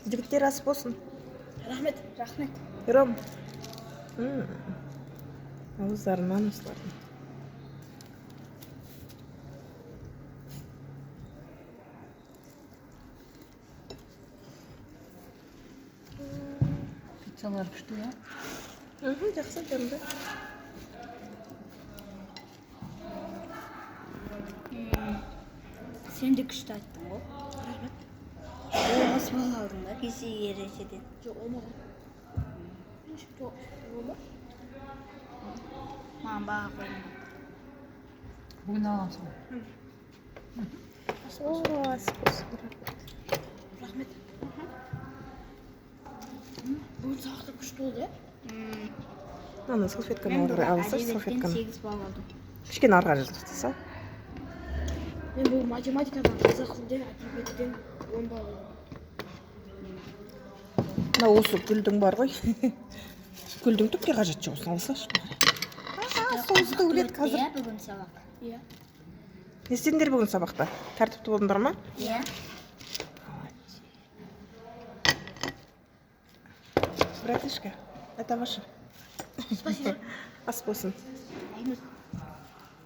Жігіттер ас болсын. Рахмет. Ром. Ауыздарынан осылардың. Пиццалар күшті, я? Жақсы дәмді. Сен де күшті айттың ғой. Рахмет. Болмас бол алдың да, кесе ережеден. Жоқ, олмаған. Маған баға қоймады. Бүгін алғансың ғой. Ас болсын. Рахмет. Бүгін сағаты күшті болды, е? Ана салфетканы алса, салфетканы. 8 балл алдым. Кішкене арға жазылса. Мен бұл математикадан, қазақ тілден, әдебиеттен 10 балл алдым. Мына осы гүлдің бар ғой. Гүлдің түкке қажеті жоқ, осыны алсашы. Соғысты өледі қазір. Иә, бүгін сабақ. Иә. Не істедіңдер бүгін сабақта? Тәртіпті болдыңдар ма? Иә. Братишка, это ваше. Спасибо. Ас болсын. Рахмет.